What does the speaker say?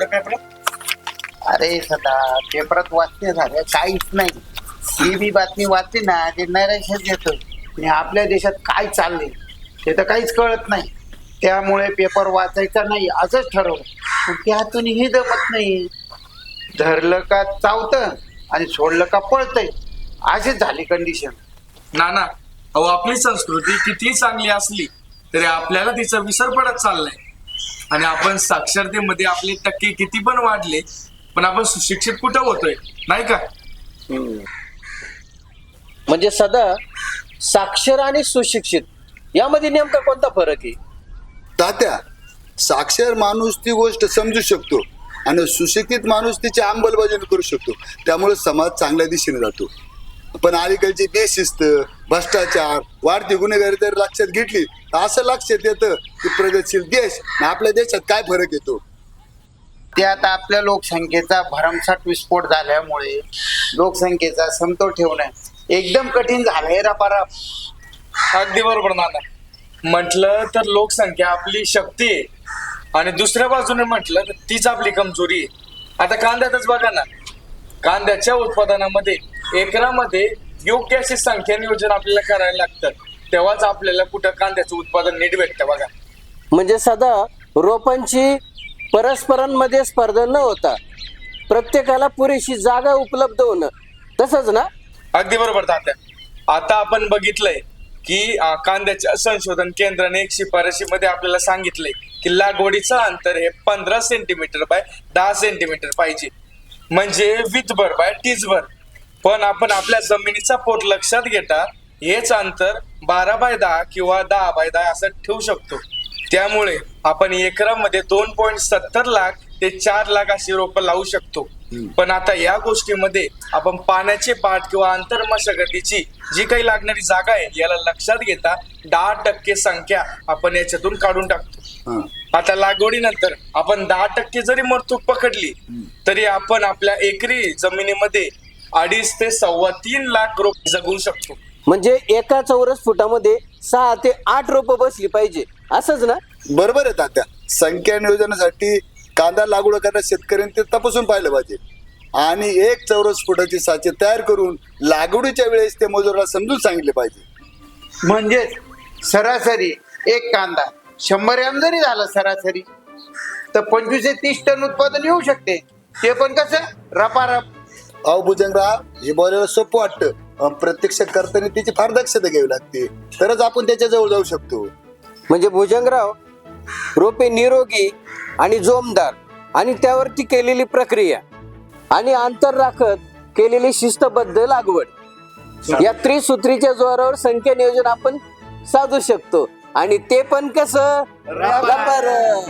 पेपरात? अरे सदा पेपरात वाचणे झालं काहीच नाही. ही बी बातमी वाचली ना ते नैराश्यच येतं आणि आपल्या देशात काय चाललंय ते तर काहीच कळत नाही. त्यामुळे पेपर वाचायचा नाही असंच ठरवलं, पण त्यातूनही जमत नाही. धरलं का चावतं आणि सोडलं का पळतंय, अशीच झाली कंडिशन. ना अहो, आपली संस्कृती किती चांगली असली तरी आपल्याला तिचा विसर पडत चाललाय. आणि आपण साक्षरतेमध्ये आपले टक्के किती पण वाढले, पण आपण सुशिक्षित कुठं होतोय, नाही का? म्हणजे सदा साक्षर आणि सुशिक्षित यामध्ये नेमका कोणता फरक आहे? तात्या, साक्षर माणूस ती गोष्ट समजू शकतो आणि सुशिक्षित माणूस तिची अंमलबजावणी करू शकतो. त्यामुळे समाज चांगल्या दिशेने जातो. पण अलीकडची बेशिस्त, भ्रष्टाचार, वाढती गुन्हेगारी जर लक्षात घेतली तर असं लक्षात येतं की प्रगतशील देश आणि आपल्या देशात काय फरक येतो. त्यात आपल्या लोकसंख्येचा भरमसाठ विस्फोट झाल्यामुळे लोकसंख्येचा समतोल ठेवणं एकदम कठीण झालंय रपारप. अगदी बरोबर नाना. म्हटलं तर लोकसंख्या आपली शक्ती आहे आणि दुसऱ्या बाजूने म्हटलं तर तीच आपली कमजोरी आहे. आता कांद्यातच बघा ना, कांद्याच्या उत्पादनामध्ये एकरामध्ये योग्य अशी संख्या नियोजन आपल्याला करायला लागतं, तेव्हाच आपल्याला कुठं कांद्याचं उत्पादन नीट भेटतं बघा. म्हणजे सदा रोपांची परस्परांमध्ये स्पर्धा न होता प्रत्येकाला पुरेशी जागा उपलब्ध होणं, तसंच ना? अगदी बरोबर तात्या. आता आपण बघितलंय की कांद्याच्या संशोधन केंद्राने एक शिफारशीमध्ये आपल्याला सांगितलंय की लागवडीचं अंतर हे 15 सेंटीमीटर बाय 10 सेंटीमीटर पाहिजे, म्हणजे वीजभर बाय टीजभर. पण आपण आपल्या जमिनीचा पोट लक्षात घेता हेच अंतर 12 बाय 10 किंवा 10 बाय 10 असं ठेवू शकतो. त्यामुळे आपण एकरामध्ये 2.70 लाख ते 4 लाख अशी रोपं लावू शकतो. पण आता या गोष्टीमध्ये आपण पाण्याचे पाट किंवा अंतर मशागतीची जी काही लागणारी जागा आहे याला लक्षात घेता 10% संख्या आपण याच्यातून काढून टाकतो. आता लागवडीनंतर आपण 10% जरी मरतूक पकडली तरी आपण आपल्या एकरी जमिनीमध्ये 2.5 ते 3.25 लाख रोप जगवू शकतो. म्हणजे एका चौरस फुटामध्ये 6 ते 8 रोपं बसली पाहिजे, असंच ना? बरोबर आहे तात्या. संख्या नियोजनासाठी कांदा लागवड करणाऱ्या शेतकऱ्यांनी ते तपासून पाहिलं पाहिजे आणि 1 चौरस फुटाची साचे तयार करून लागवडीच्या वेळेस ते मजुराला समजून सांगितले पाहिजे. म्हणजे सरासरी एक कांदा 100 ग्रॅम जरी झाला सरासरी तर 25 ते 30 टन उत्पादन येऊ शकते. ते पण कसं रपारप. अहो भुजंगराव, हे बोलायला सोपं वाटतं, प्रत्यक्ष करताना त्याची फार दक्षता घ्यावी लागते, तरच आपण त्याच्या जवळ जाऊ शकतो. म्हणजे भुजंगराव, रोपे निरोगी आणि जोमदार आणि त्यावरती केलेली प्रक्रिया आणि अंतर राखत केलेली शिस्तबद्ध लागवड या त्रिसूत्रीच्या जोरावर संख्या नियोजन आपण साधू शकतो. आणि ते पण कसं? रपारप.